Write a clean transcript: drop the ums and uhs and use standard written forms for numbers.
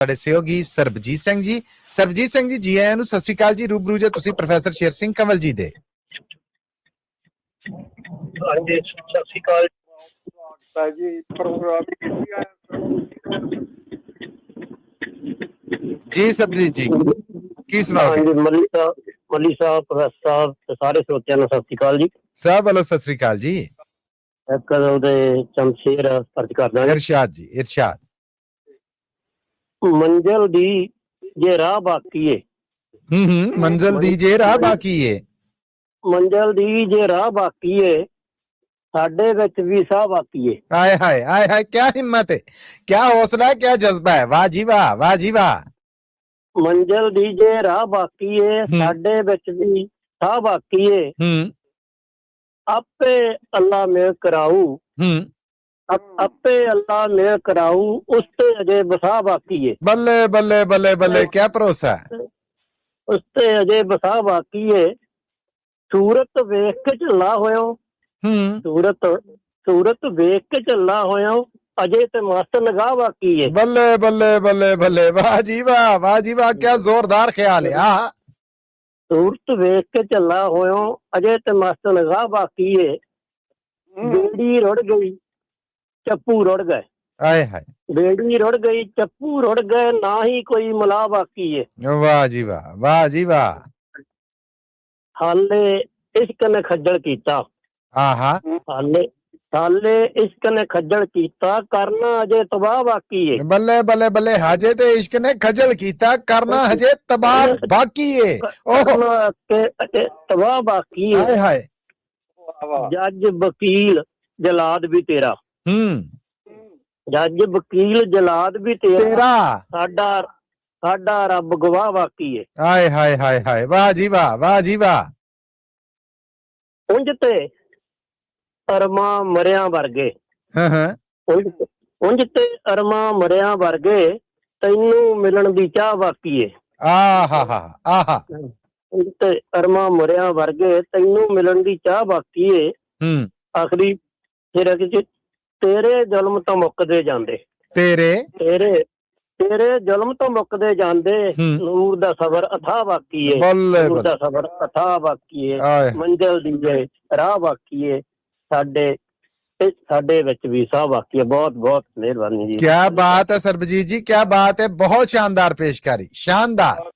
ਸਾਡੇ ਸਹਿਯੋਗੀ ਸਰਬਜੀਤ ਸਿੰਘ ਜੀ। ਸਰਬਜੀਤ ਸਿੰਘ ਜੀ ਆਇਆਂ ਨੂੰ ਸਤਿ ਸ਼੍ਰੀ ਅਕਾਲ ਜੀ। ਰੂਬਰੂ ਜੇ ਤੁਸੀਂ ਪ੍ਰੋਫੈਸਰ ਸ਼ੇਰ ਸਿੰਘ ਕੰਵਲ ਜੀ ਦੇ। ਹਾਂਜੀ ਸਤਿ ਸ਼੍ਰੀ ਅਕਾਲ ਜੀ। ਜੀ ਸਰਬਜੀਤ ਜੀ ਕੀ ਸੁਣਾਓਗੇ? ਹਾਂਜੀ ਮੱਲੀ ਸਾਹਿਬ ਪ੍ਰੋਫੈਸਰ ਸਾਹਿਬ ਤੇ ਸਾਰੇ ਸਰੋਤਿਆਂ ਨੂੰ ਸਤਿ ਸ਼੍ਰੀ ਅਕਾਲ ਜੀ। ਸਭ ਵੱਲੋਂ ਸਤਿ ਸ਼੍ਰੀ ਅਕਾਲ ਜੀ। ਇੱਕ ਉਹਦੇ ਚਮਸ਼ੇਰ ਅਰਜ ਕਰਦਾ ਇਰਸ਼ਾਦ ਜੀ ਇਰਸ਼ਾਦ। ਮੰਜ਼ਿਲ ਦੀ ਜੇ ਰਾਹ ਬਾਕੀ ਏ। ਮੰਜ਼ਿਲ ਦੀ ਜੇ ਰਾਹ ਬਾਕੀ ਏ। ਮੰਜ਼ਿਲ ਦੀ ਜੇ ਰਾਹ ਬਾਕੀ ਏ ਸਾਡੇ ਵਿੱਚ ਵੀ ਸਾਹ ਬਾਕੀ ਏ। हाय हाय हाय हाय, क्या हिम्मत है, क्या हौसला है, क्या जज्बा है। वाह जी वाह, वाह जी वाह। ਮੰਜ਼ਿਲ ਦੀ ਜੇ ਰਾਹ ਬਾਕੀ ਏ ਸਾਡੇ ਵਿੱਚ ਵੀ ਸਾਹ ਬਾਕੀ ਏ। ਆਪੇ ਅੱਲਾ ਮੇਰ ਕਰਾਊ ਆਪੇ ਅੱਲਾ ਮੇਰ ਕਰਾਊ ਉਸ ਤੇ ਅਜੇ ਵਸਾ ਬਾਕੀ ਏ। बल्ले बल्ले बल्ले बल्ले, क्या भरोसा है। ਉਸ ਤੇ ਅਜੇ ਵਸਾ ਬਾਕੀ ਏ। ਸੂਰਤ ਵੇਖ ਕੇ ਝੱਲਾ ਹੋਇਆ ਸੂਰਤ ਵੇਖ ਕੇ ਝੱਲਾ ਹੋਇਆ ਅਜੇ ਤੇ ਮਸਤ ਨਿਗਾਹ ਬਾਕੀ ਏ। बल्ले बल्ले बल्ले बल्ले, वाह जी वाह, वाह जी वाह, क्या जोरदार ख्याल है। हाँ ਸੂਰਤ ਵੇਖ ਕੇ ਝੱਲਾ ਹੋਇਆ ਅਜੇ ਤੇ ਮਸਤ ਨਿਗਾਹ ਬਾਕੀ ਏ। ਬੇੜੀ ਰੁੜ ਗਈ ਚੱਪੂ ਰੁੜ ਗਏ। हाय हाय, ਬੇੜੀ ਰੁੜ ਗਈ ਚੱਪੂ ਰੁੜ ਗਏ ਨਾ ਹੀ ਕੋਈ ਮਲਾ ਬਾਕੀ ਏ। वाह जी वाह, वाह जी वाह। ਹਾਲੇ ਇਸ਼ਕ ਨੇ ਖੱਜਲ ਕੀਤਾ हाँ ਹਾਲੇ ਇਸ਼ਕ ਨੇ ਖੱਜਲ ਕੀਤਾ ਕਰਨਾ ਅਜੇ ਤਬਾਹ ਬਾਕੀ ਏ। बल्ले बल्ले बल्ले, हजे ते इश्क ने खजल कीता करना हजे तबाह बाकी है। ਅਜੇ ਤਬਾਹ ਬਾਕੀ ਏ। हाय हाय, ਜੱਜ ਵਕੀਲ ਜਲਾਦ ਵੀ ਤੇਰਾ ਜੱਜ ਵਕੀਲ ਜਲਾਦ ਵੀ ਤੇਰਾ तेरा ਸਾਡਾ ਰੱਬ ਗਵਾਹ ਬਾਕੀ ਏ। हाय हाय हाय हाय, वाह जी वाह, वाह जी वाह। ਉਂਝ ਤੇ ਅਰਮਾਂ ਮਰਿਆਂ ਵਰਗੇ ਉਂਝ ਤੇ ਅਰਮਾਂ ਮਰਿਆਂ ਵਰਗੇ ਤੈਨੂੰ ਮਿਲਣ ਦੀ ਚਾਹ ਬਾਕੀ ਏ। आहा ਉਂਝ ਤੇ ਅਰਮਾਂ ਮਰਿਆਂ ਵਰਗੇ ਤੈਨੂੰ ਮਿਲਣ ਦੀ ਚਾਹ ਬਾਕੀ ਏ। ਆਖਰੀ ਫਿਰ ਤੇਰੇ ਜ਼ੁਲਮ ਤੋਂ ਮੁੱਕਦੇ ਜਾਂਦੇ ਤੇਰੇ ਜ਼ੁਲਮ ਤੋਂ ਮੁੱਕਦੇ ਜਾਂਦੇ ਨੂਰ ਦਾ ਸਬਰ ਅਥਾਹ ਬਾਕੀ ਏ। ਨੂਰ ਦਾ ਸਬਰ ਅਥਾਹ ਬਾਕੀ ਏ। ਮੰਜ਼ਿਲ ਦੀ ਜੇ ਰਾਹ ਬਾਕੀ ਏ ਸਾਡੇ ਵਿੱਚ ਵੀ ਸਾਹ ਬਾਕੀ ਹੈ। बहुत बहुत मेहरबानी जी। क्या बात है सरबजीत जी, क्या बात है, बहुत शानदार पेशकारी, शानदार।